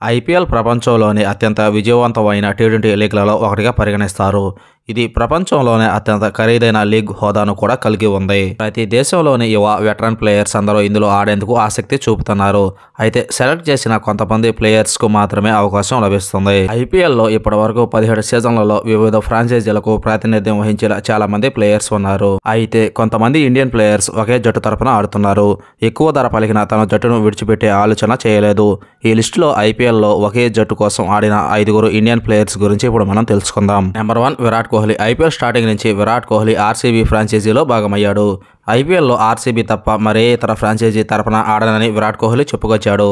IPL ప్రపంచంలోని అత్యంత విజయవంతమైన టీ20 లీగ్లలో ఒకటిగా పరిగణిస్తారు. ఇది ప్రపంచంలోనే అత్యంత ఖరీదైన లీగ్ హోదాను కూడా కలిగి ఉంది. ప్రతి దేశంలోని యువ వెటరన్ ప్లేయర్స్ అందరూ ఇందులో ఆడేందుకు ఆసక్తి చూపుతున్నారు. అయితే సెలెక్ట్ చేసిన కొంతమంది ప్లేయర్స్కు మాత్రమే అవకాశం లభిస్తుంది. ఐపీఎల్లో ఇప్పటివరకు 17 సీజన్లలో వివిధ ఫ్రాంచైజీలకు ప్రాతినిధ్యం వహించిన చాలా మంది ప్లేయర్స్ ఉన్నారు. అయితే కొంతమంది ఇండియన్ ప్లేయర్స్ ఒకే జట్టు తరపున ఆడుతున్నారు. ఎక్కువ ధర పలికిన తన జట్టును విడిచిపెట్టే ఆలోచన చేయలేదు. ఈ లిస్టులో ఐపీఎల్లో ఒకే జట్టు కోసం ఆడిన 5 ఇండియన్ ప్లేయర్స్ గురించి ఇప్పుడు మనం తెలుసుకుందాం. Number 1 Virat Kohli. IPL starting నుంచి విరాట్ కోహ్లీ ఆర్సీబీ ఫ్రాంచైజీలో భాగమయ్యాడు. ఐపీఎల్లో ఆర్సీబీ తప్ప మరే ఇతర ఫ్రాంచైజీ తరపున ఆడనని విరాట్ కోహ్లీ చెప్పుకొచ్చాడు.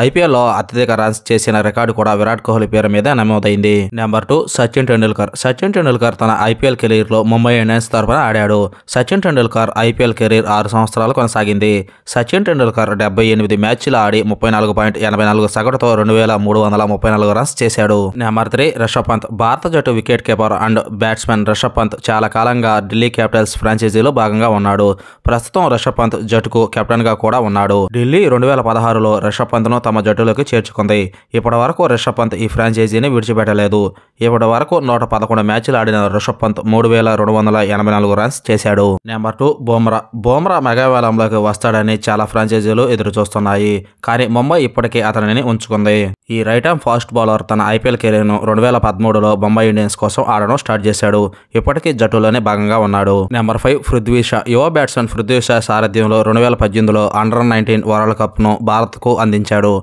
ఐపీఎల్లో అత్యధిక రన్స్ చేసిన రికార్డు కూడా విరాట్ కోహ్లీ పేరు మీద నమోదైంది. నెంబర్ 2 సచిన్ టెండూల్కర్. సచిన్ టెండూల్కర్ తన ఐపీఎల్ కెరీర్లో ముంబై ఇండియన్స్ తరపున ఆడాడు. సచిన్ టెండూల్కర్ ఐపీఎల్ కెరీర్ 6 సంవత్సరాలు కొనసాగింది. సచిన్ టెండూల్కర్ 78 మ్యాచ్లు ఆడి 34.84 సగటుతో 2334 రన్స్ చేశాడు. నెంబర్ 3 రిషబ్ పంత్. భారత జట్టు wicket keeper and batsmen Rishabh Pant చాలా కాలంగా ఢిల్లీ క్యాపిటల్స్ ఫ్రాంచైజీలో భాగంగా ఉన్నాడు. ప్రస్తుతం రిషబ్ పంత్ జట్టుకు కెప్టెన్ గా కూడా ఉన్నాడు. ఢిల్లీ 2016లో రిషబ్ పంత్ను తమ జట్టులోకి చేర్చుకుంది. ఇప్పటి వరకు రిషబ్ పంత్ ఈ ఫ్రాంచైజీని విడిచిపెట్టలేదు. ఇప్పటి వరకు 111 మ్యాచ్లు ఆడిన రిషబ్ పంత్ 3284 రన్స్ చేశాడు. నెంబర్ 2 బుమ్రా. బుమ్రా మెగావేలంలోకి వస్తాడని చాలా ఫ్రాంచైజీలు ఎదురు చూస్తున్నాయి. కానీ ముంబై ఇప్పటికే అతనిని ఉంచుకుంది. ఈ రైట్ ఆర్మ్ ఫాస్ట్ బౌలర్ తన ఐపీఎల్ కెరీర్ను 2013లో ముంబై ఇండియన్స్ కోసం ఆడడం స్టార్ట్ చేశాడు. ఇప్పటికీ జట్టులోనే భాగంగా ఉన్నాడు. నెంబర్ 5 పృథ్వీ షా. యువ బ్యాట్స్మెన్ పృథ్వీ షా సారథ్యంలో 2018లో అండర్-19 వరల్డ్ కప్ను భారత్కు అందించాడు.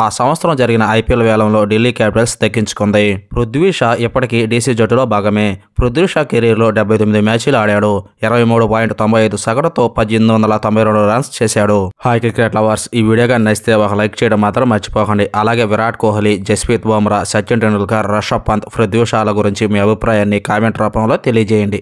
ఆ సంవత్సరం జరిగిన ఐపీఎల్ వేలంలో ఢిల్లీ క్యాపిటల్స్ దక్కించుకుంది. పృథ్వీ షా ఇప్పటికీ డీసీ జట్టులో భాగమే. పృథ్వీ షా కెరీర్లో 79 మ్యాచ్లు ఆడాడు. 23.95 సగటుతో 1892 రన్స్ చేశాడు. హాయ్ క్రికెట్ లవర్స్, ఈ వీడియో కానీ నచ్చితే ఒక లైక్ చేయడం మాత్రం మర్చిపోకండి. అలాగే విరాట్ కోహ్లీ, జస్ప్రీత్ బుమ్రా, సచిన్ టెండూల్కర్, రిషబ్ పంత్, పృథ్వీ షాల గురించి మీ అభిప్రాయాన్ని కామెంట్ రూపంలో తెలియజేయండి.